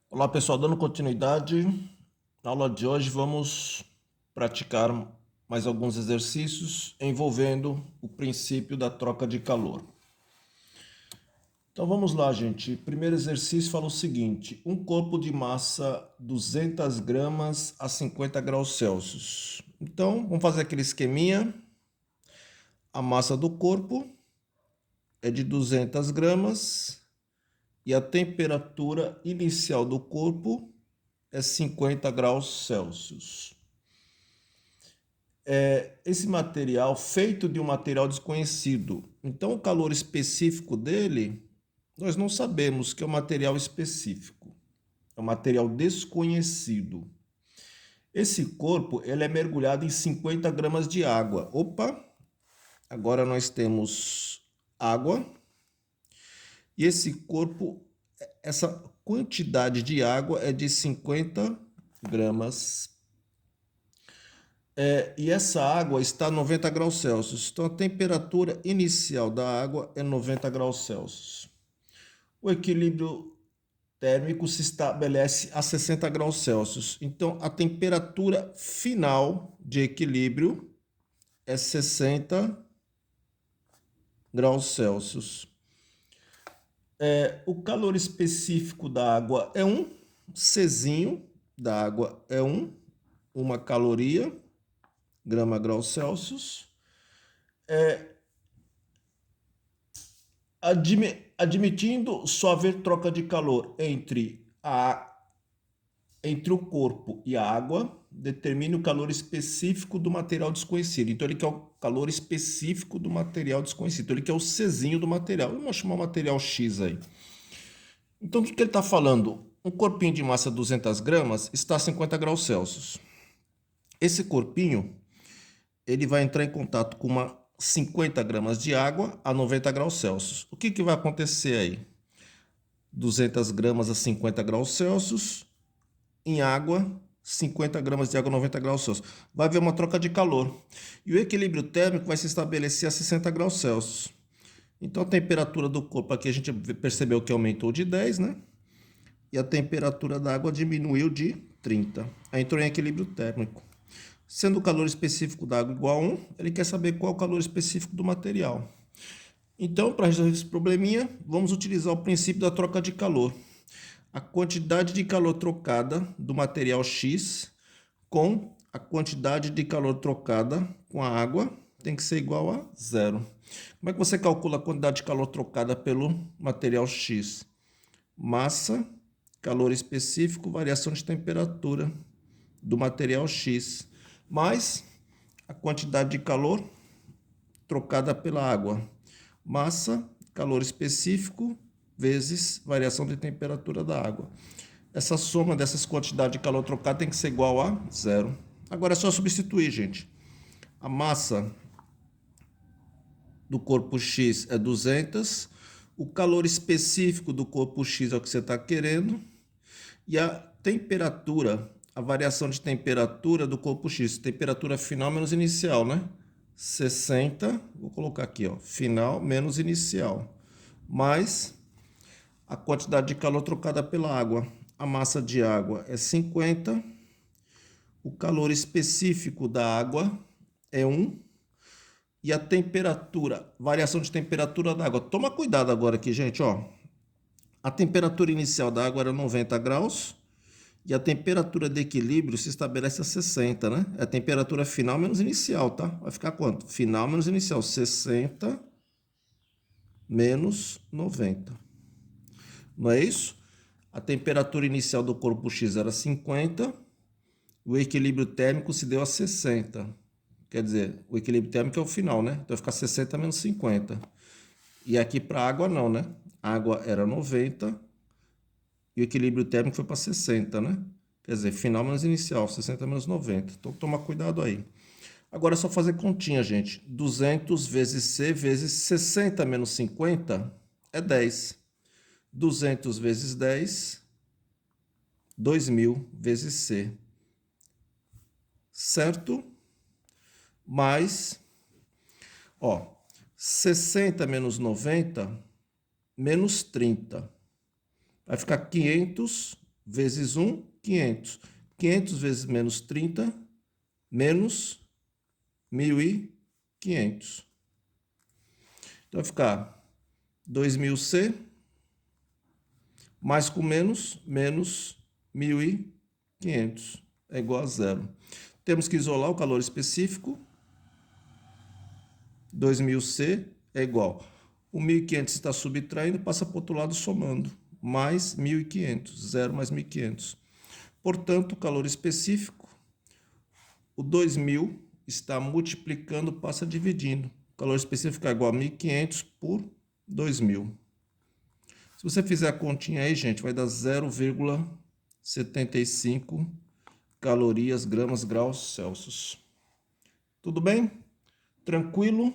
Olá pessoal, dando continuidade, na aula de hoje vamos praticar mais alguns exercícios envolvendo o princípio da troca de calor. Então vamos lá, gente. O primeiro exercício fala o seguinte: um corpo de massa 200 gramas a 50 graus Celsius. Então vamos fazer aquele esqueminha. A massa do corpo é de 200 gramas e a temperatura inicial do corpo é 50 graus Celsius. Esse material feito de um material desconhecido. Então, o calor específico dele, nós não sabemos que é um material específico. É um material desconhecido. Esse corpo, ele é mergulhado em 50 gramas de água. Opa! Agora nós temos água. E esse corpo, essa quantidade de água é de 50 gramas. E essa água está a 90 graus Celsius. Então, a temperatura inicial da água é 90 graus Celsius. O equilíbrio térmico se estabelece a 60 graus Celsius. Então, a temperatura final de equilíbrio é 60 graus Celsius. O calor específico da água é 1, Czinho da água é 1 caloria, grama graus Celsius. Admitindo só haver troca de calor entre o corpo e a água, determine o calor específico do material desconhecido. Então, ele quer o calor específico do material desconhecido. Então, ele quer o Czinho do material. Vamos chamar o material X aí. Então, o que ele está falando? Um corpinho de massa 200 gramas está a 50 graus Celsius. Esse corpinho, ele vai entrar em contato com uma 50 gramas de água a 90 graus Celsius. O que vai acontecer aí? 200 gramas a 50 graus Celsius, em água, 50 gramas de água a 90 graus Celsius. Vai haver uma troca de calor. E o equilíbrio térmico vai se estabelecer a 60 graus Celsius. Então, a temperatura do corpo aqui a gente percebeu que aumentou de 10, né? E a temperatura da água diminuiu de 30. Aí entrou em equilíbrio térmico. Sendo o calor específico da água igual a 1, ele quer saber qual é o calor específico do material. Então, para resolver esse probleminha, vamos utilizar o princípio da troca de calor. A quantidade de calor trocada do material X com a quantidade de calor trocada com a água tem que ser igual a zero. Como é que você calcula a quantidade de calor trocada pelo material X? Massa, calor específico, variação de temperatura do material X, mais a quantidade de calor trocada pela água. Massa, calor específico, vezes variação de temperatura da água. Essa soma dessas quantidades de calor trocado tem que ser igual a zero. Agora é só substituir, gente. A massa do corpo X é 200, o calor específico do corpo X é o que você está querendo, e a temperatura, a variação de temperatura do corpo X, temperatura final menos inicial, né? 60, vou colocar aqui, ó, final menos inicial, mais a quantidade de calor trocada pela água. A massa de água é 50, o calor específico da água é 1, e a temperatura, variação de temperatura da água. Toma cuidado agora aqui, gente, ó. A temperatura inicial da água era 90 graus e a temperatura de equilíbrio se estabelece a 60, né? É a temperatura final menos inicial, tá? Vai ficar quanto? Final menos inicial, 60 menos 90. Não é isso? A temperatura inicial do corpo X era 50, o equilíbrio térmico se deu a 60. Quer dizer, o equilíbrio térmico é o final, né? Então vai ficar 60 menos 50. E aqui para a água não, né? A água era 90 e o equilíbrio térmico foi para 60, né? Quer dizer, final menos inicial, 60 menos 90. Então toma cuidado aí. Agora é só fazer continha, gente. 200 vezes C vezes 60 menos 50 é 10. 200 vezes 10, 2000 vezes C. Certo? Mais, ó, 60 menos 90, menos 30. Vai ficar 500 vezes 1, 500. 500 vezes menos 30, menos 1.500. Então, vai ficar 2.000C, mais com menos, menos 1.500. É igual a zero. Temos que isolar o calor específico. 2.000C é igual. O 1.500 está subtraindo, passa para o outro lado somando. Mais 1.500. 0 mais 1.500. Portanto, o calor específico, o 2.000 está multiplicando, passa dividindo. O calor específico é igual a 1.500 por 2.000. Se você fizer a continha aí, gente, vai dar 0,75 calorias, gramas, graus Celsius. Tudo bem? Tranquilo?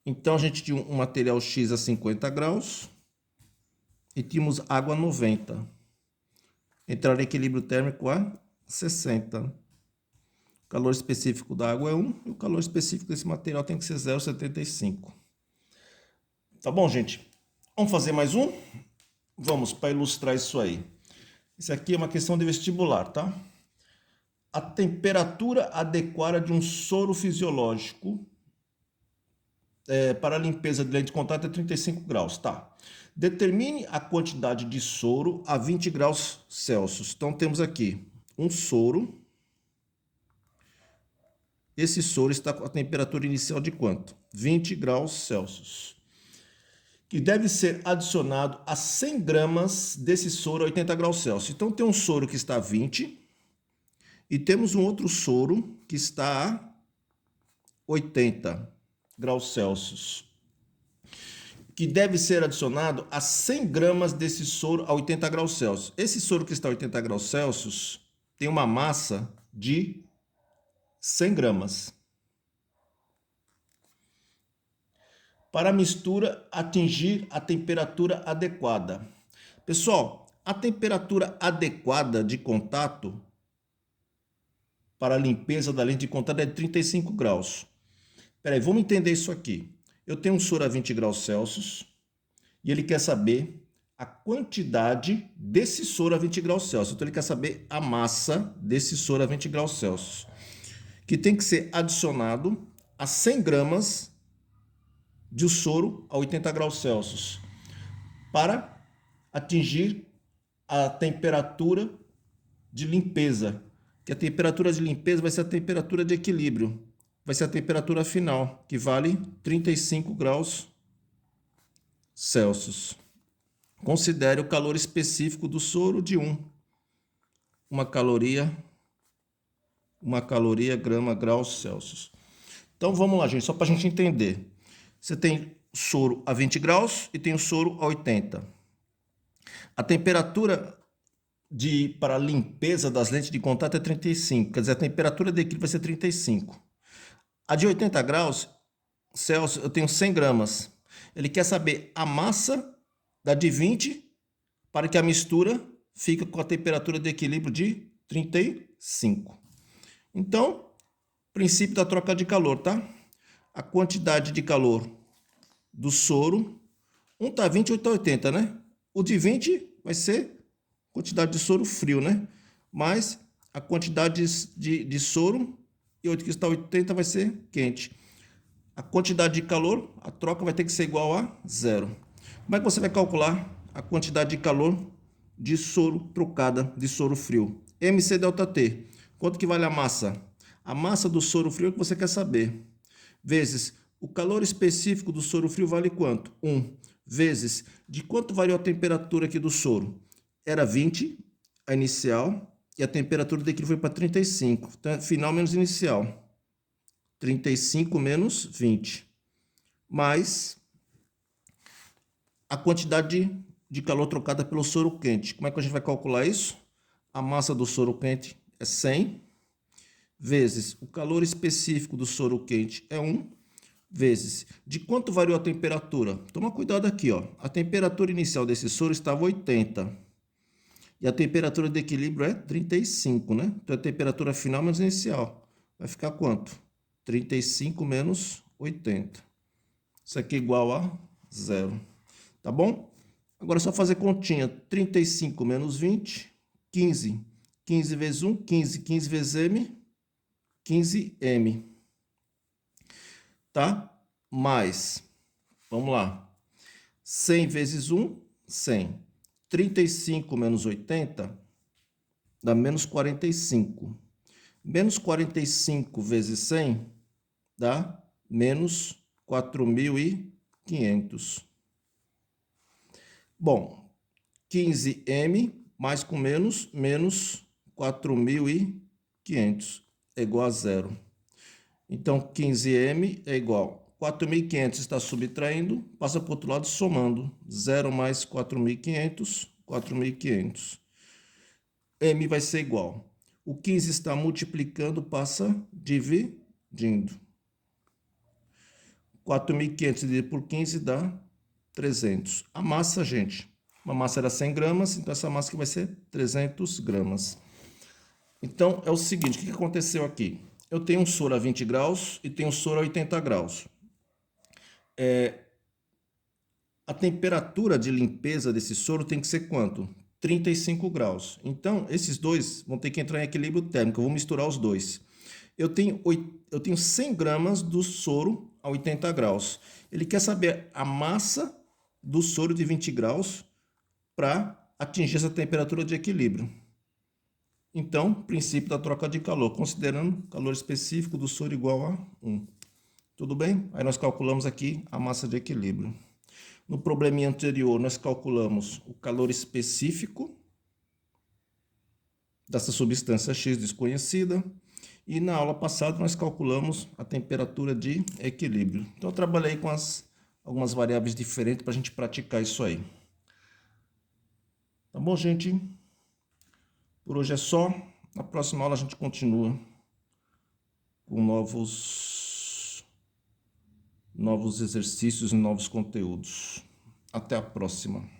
Então, a gente tinha um material X a 50 graus e tínhamos água a 90. Entrar em equilíbrio térmico a 60. O calor específico da água é 1 e o calor específico desse material tem que ser 0,75. Tá bom, gente? Vamos fazer mais um? Vamos, para ilustrar isso aí. Isso aqui é uma questão de vestibular, tá? A temperatura adequada de um soro fisiológico para a limpeza de lente de contato é 35 graus, tá? Determine a quantidade de soro a 20 graus Celsius. Então, temos aqui um soro. Esse soro está com a temperatura inicial de quanto? 20 graus Celsius. Que deve ser adicionado a 100 gramas desse soro a 80 graus Celsius. Então, tem um soro que está a 20 e temos um outro soro que está a 80 graus Celsius, que deve ser adicionado a 100 gramas desse soro a 80 graus Celsius. Esse soro que está a 80 graus Celsius tem uma massa de 100 gramas. Para a mistura atingir a temperatura adequada. Pessoal, a temperatura adequada de contato para a limpeza da lente de contato é de 35 graus. Peraí, vamos entender isso aqui. Eu tenho um soro a 20 graus Celsius e ele quer saber a quantidade desse soro a 20 graus Celsius. Então, ele quer saber a massa desse soro a 20 graus Celsius, que tem que ser adicionado a 100 gramas de soro a 80 graus Celsius para atingir a temperatura de limpeza. Que a temperatura de limpeza vai ser a temperatura de equilíbrio. Vai ser a temperatura final, que vale 35 graus Celsius. Considere o calor específico do soro de 1. Uma caloria, grama, graus Celsius. Então, vamos lá, gente, só para a gente entender. Você tem soro a 20 graus e tem o soro a 80. A temperatura para a limpeza das lentes de contato é 35. Quer dizer, a temperatura de equilíbrio vai ser 35. A de 80 graus Celsius, eu tenho 100 gramas. Ele quer saber a massa da de 20 para que a mistura fique com a temperatura de equilíbrio de 35. Então, princípio da troca de calor, tá? A quantidade de calor do soro, um tá 20 e outro tá 80, né? O de 20 vai ser quantidade de soro frio, né? Mas a quantidade de soro e o que está 80 vai ser quente. A quantidade de calor, a troca vai ter que ser igual a zero. Como é que você vai calcular a quantidade de calor de soro trocada de soro frio? MC delta T. Quanto que vale a massa? A massa do soro frio que você quer saber. Vezes o calor específico do soro frio vale quanto? 1. Vezes de quanto variou a temperatura aqui do soro? Era 20, a inicial, e a temperatura daqui foi para 35. Então, final menos inicial. 35 menos 20. Mais a quantidade de calor trocada pelo soro quente. Como é que a gente vai calcular isso? A massa do soro quente é 100, vezes o calor específico do soro quente é 1, vezes de quanto variou a temperatura. Toma cuidado aqui, ó. A temperatura inicial desse soro estava 80. E a temperatura de equilíbrio é 35, né? Então, a temperatura final menos inicial. Vai ficar quanto? 35 menos 80. Isso aqui é igual a zero. Tá bom? Agora é só fazer continha. 35 menos 20, 15. 15 vezes 1, 15. 15 vezes m, 15m. Tá? Mais, vamos lá. 100 vezes 1, 100. 35 menos 80 dá menos 45. Menos 45 vezes 100 dá menos 4.500. Bom, 15m mais com menos, menos 4.500 é igual a zero. Então, 15m é igual. 4.500 está subtraindo, passa para o outro lado somando. 0 mais 4.500, 4.500. M vai ser igual. O 15 está multiplicando, passa dividindo. 4.500 dividido por 15 dá 300. A massa, gente, uma massa era 100 gramas, então essa massa aqui vai ser 300 gramas. Então, é o seguinte, o que aconteceu aqui? Eu tenho um soro a 20 graus e tenho um soro a 80 graus. A temperatura de limpeza desse soro tem que ser quanto? 35 graus. Então, esses dois vão ter que entrar em equilíbrio térmico. Eu vou misturar os dois. Eu tenho 100 gramas do soro a 80 graus. Ele quer saber a massa do soro de 20 graus para atingir essa temperatura de equilíbrio. Então, princípio da troca de calor, considerando calor específico do soro igual a 1. Tudo bem? Aí nós calculamos aqui a massa de equilíbrio. No probleminha anterior, nós calculamos o calor específico dessa substância X desconhecida. E na aula passada, nós calculamos a temperatura de equilíbrio. Então, eu trabalhei com algumas variáveis diferentes para a gente praticar isso aí. Tá bom, gente? Por hoje é só. Na próxima aula, a gente continua com novos exercícios e novos conteúdos. Até a próxima.